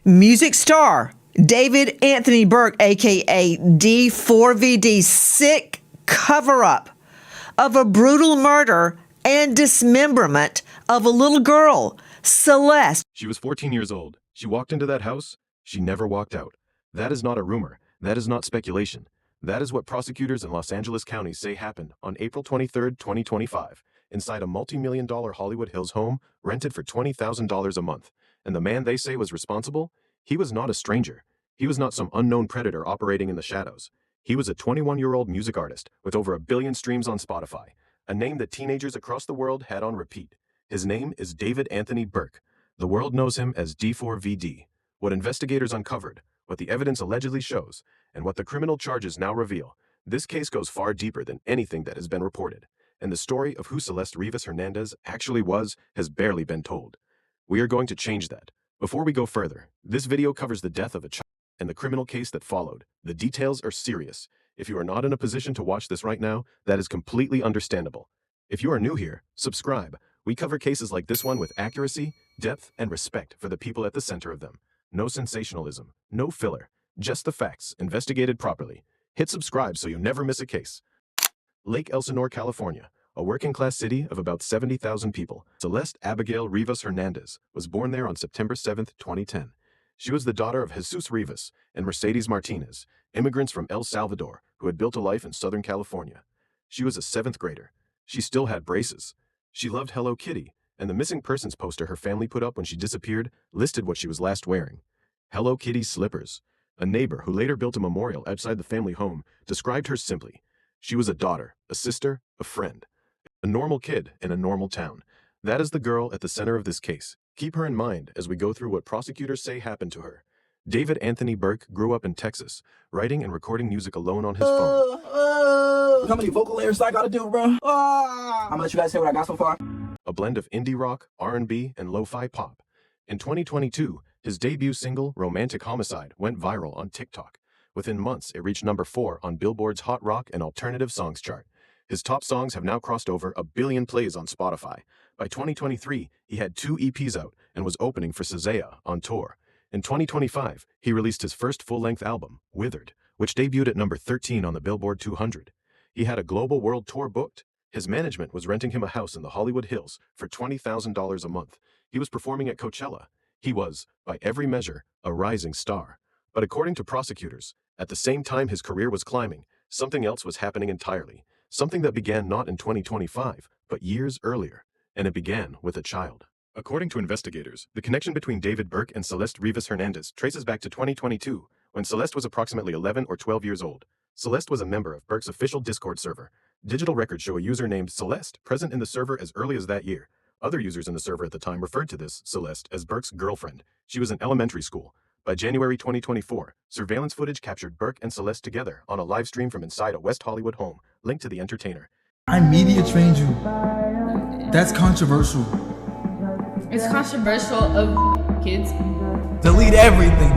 Music star David Anthony Burke, aka D4VD, sick cover-up of a brutal murder and dismemberment of a little girl, Celeste. She was 14 years old. She walked into that house. She never walked out. That is not a rumor. That is not speculation. That is what prosecutors in Los Angeles County say happened on April 23, 2025, inside a multi-million-dollar Hollywood Hills home rented for $20,000 a month. And the man they say was responsible? He was not a stranger. He was not some unknown predator operating in the shadows. He was a 21-year-old music artist with over 1 billion streams on Spotify, a name that teenagers across the world had on repeat. His name is David Anthony Burke. The world knows him as D4VD. What investigators uncovered, what the evidence allegedly shows, and what the criminal charges now reveal, this case goes far deeper than anything that has been reported. And the story of who Celeste Rivas Hernandez actually was has barely been told. We are going to change that. Before we go further, this video covers the death of a child and the criminal case that followed. The details are serious. If you are not in a position to watch this right now, that is completely understandable. If you are new here, subscribe. We cover cases like this one with accuracy, depth, and respect for the people at the center of them. No sensationalism, no filler, just the facts, investigated properly. Hit subscribe so you never miss a case. Lake Elsinore, California, a working-class city of about 70,000 people. Celeste Abigail Rivas Hernandez was born there on September 7, 2010. She was the daughter of Jesus Rivas and Mercedes Martinez, immigrants from El Salvador who had built a life in Southern California. She was a 7th grader. She still had braces. She loved Hello Kitty, and the missing persons poster her family put up when she disappeared listed what she was last wearing: Hello Kitty slippers. A neighbor who later built a memorial outside the family home described her simply: she was a daughter, a sister, a friend. A normal kid in a normal town. That is the girl at the center of this case. Keep her in mind as we go through what prosecutors say happened to her. David Anthony Burke grew up in Texas, writing and recording music alone on his phone. How many vocal layers I gotta do, bro? I'm gonna let you guys say what I got so far. A blend of indie rock, R&B, and lo-fi pop. In 2022, his debut single, Romantic Homicide, went viral on TikTok. Within months, it reached number 4 on Billboard's Hot Rock and Alternative Songs chart. His top songs have now crossed over 1 billion plays on Spotify. By 2023, he had 2 EPs out and was opening for SZA on tour. In 2025, he released his first full-length album, Withered, which debuted at number 13 on the Billboard 200. He had a global world tour booked. His management was renting him a house in the Hollywood Hills for $20,000 a month. He was performing at Coachella. He was, by every measure, a rising star. But according to prosecutors, at the same time his career was climbing, something else was happening entirely. Something that began not in 2025, but years earlier. And it began with a child. According to investigators, the connection between David Burke and Celeste Rivas Hernandez traces back to 2022, when Celeste was approximately 11 or 12 years old. Celeste was a member of Burke's official Discord server. Digital records show a user named Celeste present in the server as early as that year. Other users in the server at the time referred to this Celeste as Burke's girlfriend. She was in elementary school. By January 2024, surveillance footage captured Burke and Celeste together on a live stream from inside a West Hollywood home, linked to the entertainer. I media trained you. That's controversial. It's controversial of kids. Delete everything.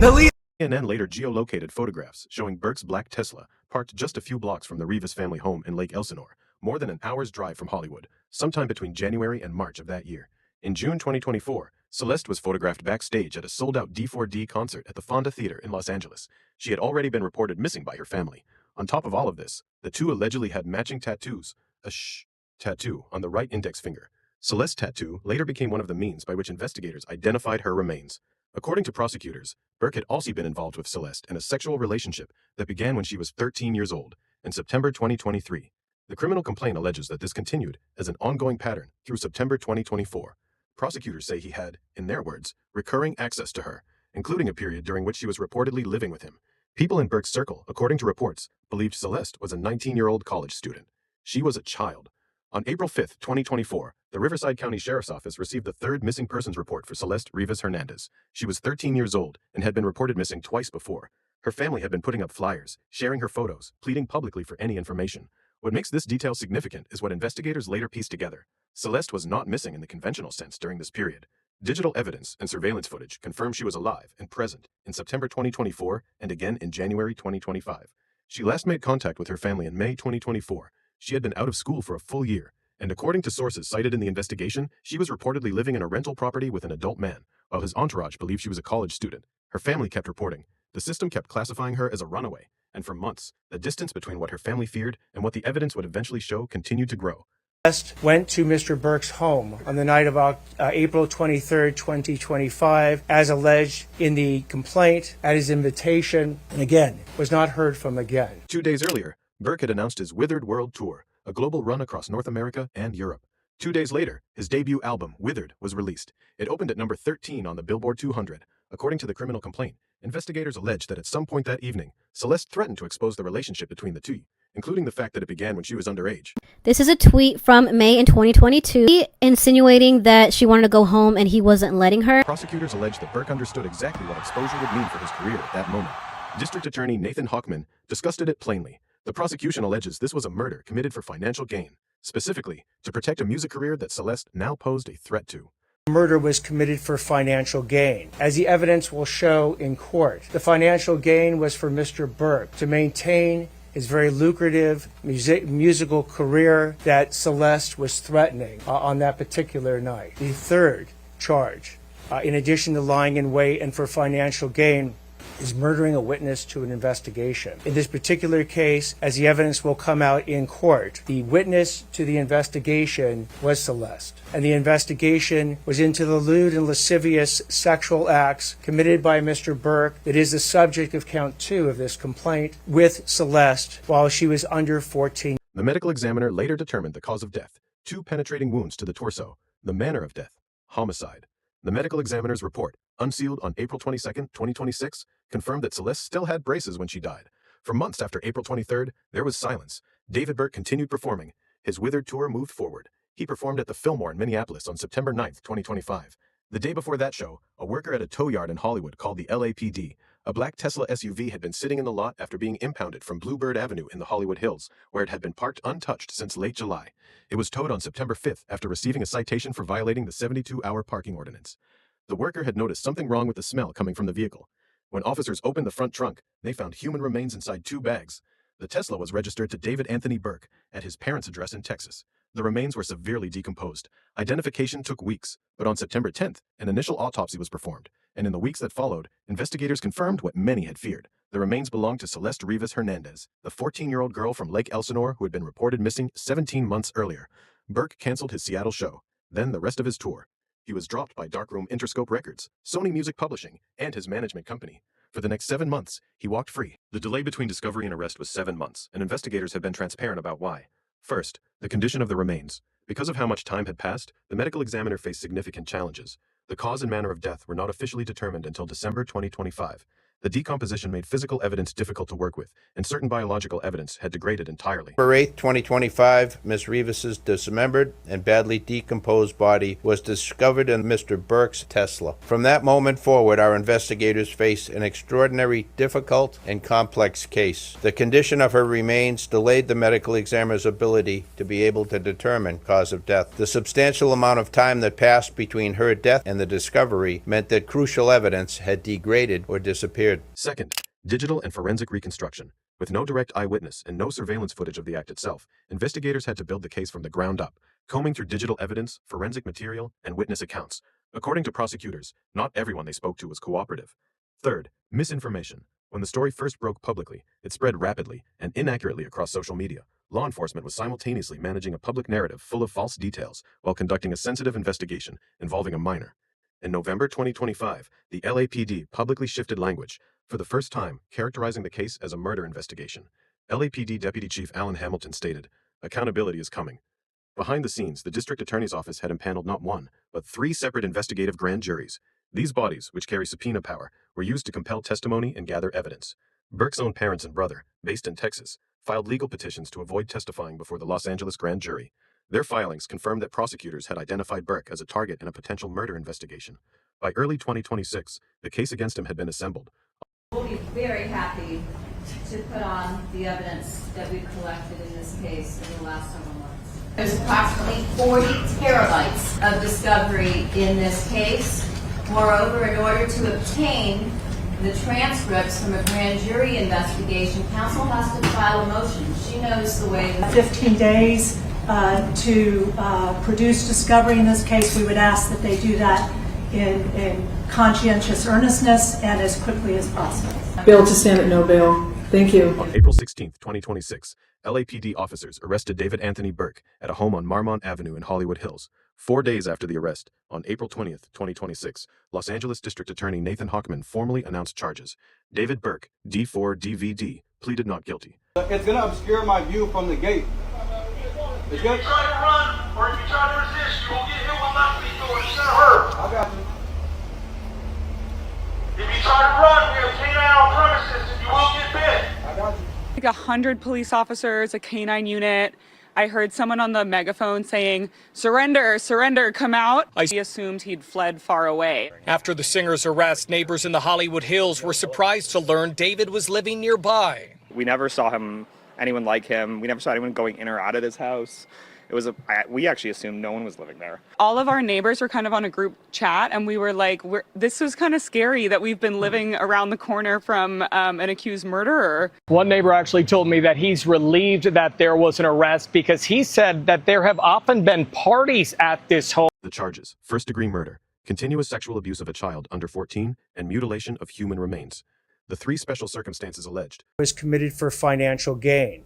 Delete. CNN later geolocated photographs showing Burke's black Tesla parked just a few blocks from the Rivas family home in Lake Elsinore, more than an hour's drive from Hollywood, sometime between January and March of that year. In June 2024, Celeste was photographed backstage at a sold-out D4D concert at the Fonda Theater in Los Angeles. She had already been reported missing by her family. On top of all of this, the two allegedly had matching tattoos, a tattoo on the right index finger. Celeste's tattoo later became one of the means by which investigators identified her remains. According to prosecutors, Burke had also been involved with Celeste in a sexual relationship that began when she was 13 years old, in September 2023. The criminal complaint alleges that this continued as an ongoing pattern through September 2024. Prosecutors say he had, in their words, recurring access to her, including a period during which she was reportedly living with him. People in Burke's circle, according to reports, believed Celeste was a 19-year-old college student. She was a child. On April 5, 2024, the Riverside County Sheriff's Office received the 3rd missing persons report for Celeste Rivas Hernandez. She was 13 years old and had been reported missing twice before. Her family had been putting up flyers, sharing her photos, pleading publicly for any information. What makes this detail significant is what investigators later pieced together. Celeste was not missing in the conventional sense during this period. Digital evidence and surveillance footage confirm she was alive and present in September 2024 and again in January 2025. She last made contact with her family in May 2024. She had been out of school for a full year, and according to sources cited in the investigation, she was reportedly living in a rental property with an adult man, while his entourage believed she was a college student. Her family kept reporting. The system kept classifying her as a runaway, and for months, the distance between what her family feared and what the evidence would eventually show continued to grow. Celeste went to Mr. Burke's home on the night of April 23, 2025, as alleged in the complaint, at his invitation, and again, was not heard from again. 2 days earlier, Burke had announced his Withered World Tour, a global run across North America and Europe. 2 days later, his debut album, Withered, was released. It opened at number 13 on the Billboard 200. According to the criminal complaint, investigators alleged that at some point that evening, Celeste threatened to expose the relationship between the two, including the fact that it began when she was underage. This is a tweet from May in 2022, insinuating that she wanted to go home and he wasn't letting her. Prosecutors alleged that Burke understood exactly what exposure would mean for his career at that moment. District Attorney Nathan Hochman discussed it plainly. The prosecution alleges this was a murder committed for financial gain, specifically to protect a music career that Celeste now posed a threat to. Murder was committed for financial gain. As the evidence will show in court, the financial gain was for Mr. Burke to maintain his very lucrative musical career that Celeste was threatening on that particular night. The third charge, in addition to lying in wait and for financial gain, is murdering a witness to an investigation. In this particular case, as the evidence will come out in court, the witness to the investigation was Celeste, and the investigation was into the lewd and lascivious sexual acts committed by Mr. Burke that is the subject of count 2 of this complaint with Celeste while she was under 14. The medical examiner later determined the cause of death, 2 penetrating wounds to the torso. The manner of death, homicide. The medical examiner's report, unsealed on April 22, 2026, confirmed that Celeste still had braces when she died. For months after April 23rd, there was silence. David Burke continued performing. His Withered tour moved forward. He performed at the Fillmore in Minneapolis on September 9, 2025. The day before that show, a worker at a tow yard in Hollywood called the LAPD. A black Tesla SUV had been sitting in the lot after being impounded from Bluebird Avenue in the Hollywood Hills, where it had been parked untouched since late July. It was towed on September 5th after receiving a citation for violating the 72-hour parking ordinance. The worker had noticed something wrong with the smell coming from the vehicle. When officers opened the front trunk, they found human remains inside 2 bags. The Tesla was registered to David Anthony Burke at his parents' address in Texas. The remains were severely decomposed. Identification took weeks, but on September 10th, an initial autopsy was performed, and in the weeks that followed, investigators confirmed what many had feared. The remains belonged to Celeste Rivas Hernandez, the 14-year-old girl from Lake Elsinore who had been reported missing 17 months earlier. Burke canceled his Seattle show, then the rest of his tour. He was dropped by Darkroom Interscope Records, Sony Music Publishing, and his management company. For the next 7 months, he walked free. The delay between discovery and arrest was 7 months, and investigators have been transparent about why. First, the condition of the remains. Because of how much time had passed, the medical examiner faced significant challenges. The cause and manner of death were not officially determined until December 2025. The decomposition made physical evidence difficult to work with, and certain biological evidence had degraded entirely. November 8, 2025, Ms. Rivas's dismembered and badly decomposed body was discovered in Mr. Burke's Tesla. From that moment forward, our investigators faced an extraordinary, difficult, and complex case. The condition of her remains delayed the medical examiner's ability to be able to determine cause of death. The substantial amount of time that passed between her death and the discovery meant that crucial evidence had degraded or disappeared. Second, digital and forensic reconstruction. With no direct eyewitness and no surveillance footage of the act itself, investigators had to build the case from the ground up, combing through digital evidence, forensic material, and witness accounts. According to prosecutors, not everyone they spoke to was cooperative. Third, misinformation. When the story first broke publicly, it spread rapidly and inaccurately across social media. Law enforcement was simultaneously managing a public narrative full of false details while conducting a sensitive investigation involving a minor. In November 2025, the LAPD publicly shifted language, for the first time characterizing the case as a murder investigation. LAPD Deputy Chief Alan Hamilton stated, "Accountability is coming." Behind the scenes, the district attorney's office had impaneled not 1, but 3 separate investigative grand juries. These bodies, which carry subpoena power, were used to compel testimony and gather evidence. Burke's own parents and brother, based in Texas, filed legal petitions to avoid testifying before the Los Angeles grand jury. Their filings confirmed that prosecutors had identified Burke as a target in a potential murder investigation. By early 2026, the case against him had been assembled. We'll be very happy to put on the evidence that we've collected in this case in the last several months. There's approximately 40 terabytes of discovery in this case. Moreover, in order to obtain the transcripts from a grand jury investigation, counsel has to file a motion. She knows the way. 15 days to produce discovery in this case. We would ask that they do that in conscientious earnestness and as quickly as possible. Bail to stand at no bail. Thank you. On April 16, 2026, LAPD officers arrested David Anthony Burke at a home on Marmont Avenue in Hollywood Hills. 4 days after the arrest, on April 20th, 2026, Los Angeles District Attorney Nathan Hochman formally announced charges. David Burke, D4VD, pleaded not guilty. It's going to obscure my view from the gate. If you try to run or if you try to resist, you will get hit with my feet or it's going to hurt. I got you. If you try to run, we have canine on premises and you will get bit. I got you. Like 100 police officers, a canine unit. I heard someone on the megaphone saying, "Surrender, surrender, come out." I assumed he'd fled far away. After the singer's arrest, neighbors in the Hollywood Hills were surprised to learn David was living nearby. We never saw anyone like him. We never saw anyone going in or out of his house. We actually assumed no one was living there. All of our neighbors were kind of on a group chat, and we were like, this is kind of scary that we've been living around the corner from an accused murderer. One neighbor actually told me that he's relieved that there was an arrest because he said that there have often been parties at this home. The charges: first-degree murder, continuous sexual abuse of a child under 14, and mutilation of human remains. The 3 special circumstances alleged: was committed for financial gain.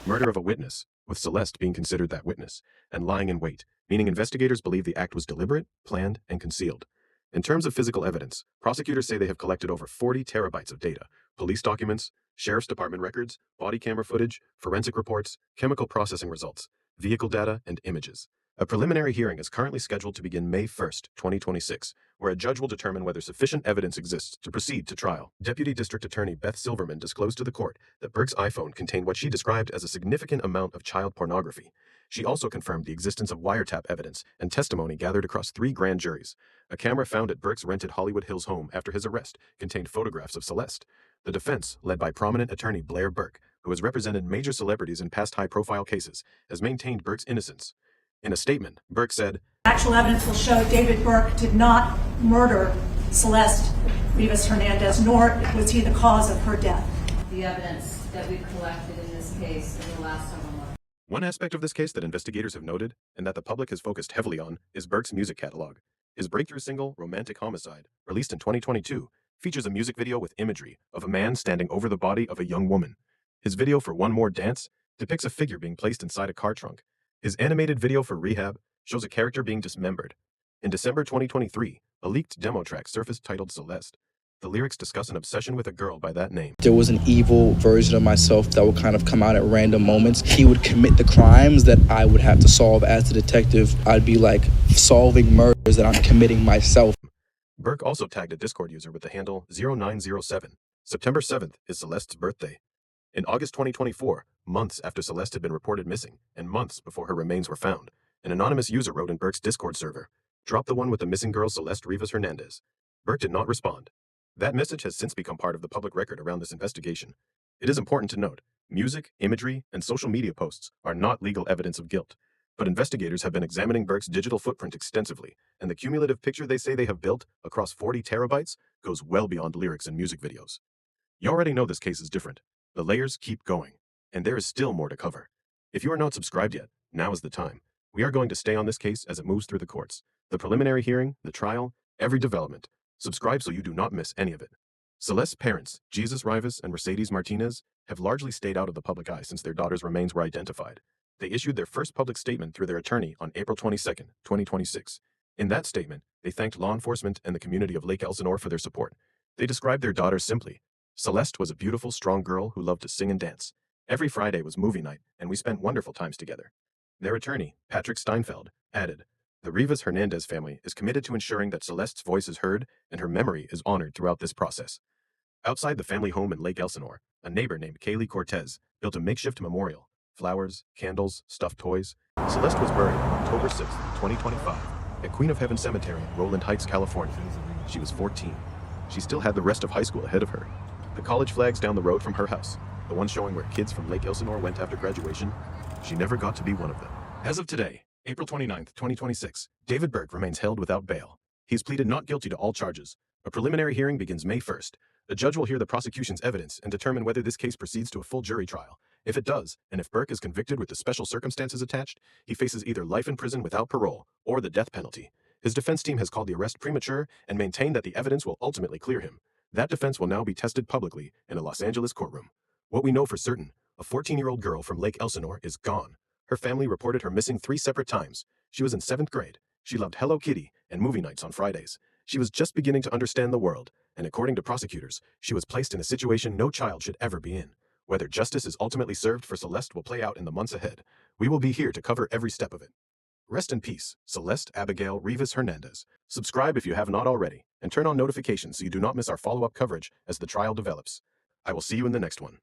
Murder of a witness, with Celeste being considered that witness, and lying in wait, meaning investigators believe the act was deliberate, planned, and concealed. In terms of physical evidence, prosecutors say they have collected over 40 terabytes of data: police documents, sheriff's department records, body camera footage, forensic reports, chemical processing results, vehicle data, and images. A preliminary hearing is currently scheduled to begin May 1st, 2026, where a judge will determine whether sufficient evidence exists to proceed to trial. Deputy District Attorney Beth Silverman disclosed to the court that Burke's iPhone contained what she described as a significant amount of child pornography. She also confirmed the existence of wiretap evidence and testimony gathered across 3 grand juries. A camera found at Burke's rented Hollywood Hills home after his arrest contained photographs of Celeste. The defense, led by prominent attorney Blair Burke, who has represented major celebrities in past high-profile cases, has maintained Burke's innocence. In a statement, Burke said, Actual evidence will show David Burke did not murder Celeste Rivas Hernandez, nor was he the cause of her death. The evidence that we've collected in this case in the last several months. One aspect of this case that investigators have noted, and that the public has focused heavily on, is Burke's music catalog. His breakthrough single, Romantic Homicide, released in 2022, features a music video with imagery of a man standing over the body of a young woman. His video for One More Dance depicts a figure being placed inside a car trunk. His animated video for Rehab shows a character being dismembered. In December 2023, a leaked demo track surfaced titled Celeste. The lyrics discuss an obsession with a girl by that name. There was an evil version of myself that would kind of come out at random moments. He would commit the crimes that I would have to solve as a detective. I'd be like solving murders that I'm committing myself. Burke also tagged a Discord user with the handle 0907. September 7th is Celeste's birthday. In August 2024, months after Celeste had been reported missing, and months before her remains were found, an anonymous user wrote in Burke's Discord server, "Drop the one with the missing girl Celeste Rivas Hernandez." Burke did not respond. That message has since become part of the public record around this investigation. It is important to note, music, imagery, and social media posts are not legal evidence of guilt, but investigators have been examining Burke's digital footprint extensively, and the cumulative picture they say they have built across 40 terabytes goes well beyond lyrics and music videos. You already know this case is different. The layers keep going, and there is still more to cover. If you are not subscribed yet, now is the time. We are going to stay on this case as it moves through the courts. The preliminary hearing, the trial, every development. Subscribe so you do not miss any of it. Celeste's parents, Jesus Rivas and Mercedes Martinez, have largely stayed out of the public eye since their daughter's remains were identified. They issued their first public statement through their attorney on April 22nd, 2026. In that statement, they thanked law enforcement and the community of Lake Elsinore for their support. They described their daughter simply: Celeste was a beautiful, strong girl who loved to sing and dance. Every Friday was movie night, and we spent wonderful times together. Their attorney, Patrick Steinfeld, added, "The Rivas Hernandez family is committed to ensuring that Celeste's voice is heard and her memory is honored throughout this process." Outside the family home in Lake Elsinore, a neighbor named Kaylee Cortez built a makeshift memorial: flowers, candles, stuffed toys. Celeste was buried on October 6, 2025, at Queen of Heaven Cemetery in Roland Heights, California. She was 14. She still had the rest of high school ahead of her. The college flags down the road from her house, the one showing where kids from Lake Elsinore went after graduation, she never got to be one of them. As of today, April 29th, 2026, David Burke remains held without bail. He's pleaded not guilty to all charges. A preliminary hearing begins May 1st. A judge will hear the prosecution's evidence and determine whether this case proceeds to a full jury trial. If it does, and if Burke is convicted with the special circumstances attached, he faces either life in prison without parole or the death penalty. His defense team has called the arrest premature and maintained that the evidence will ultimately clear him. That defense will now be tested publicly in a Los Angeles courtroom. What we know for certain, a 14-year-old girl from Lake Elsinore is gone. Her family reported her missing 3 separate times. She was in 7th grade. She loved Hello Kitty and movie nights on Fridays. She was just beginning to understand the world, and according to prosecutors, she was placed in a situation no child should ever be in. Whether justice is ultimately served for Celeste will play out in the months ahead. We will be here to cover every step of it. Rest in peace, Celeste Abigail Rivas Hernandez. Subscribe if you have not already, and turn on notifications so you do not miss our follow-up coverage as the trial develops. I will see you in the next one.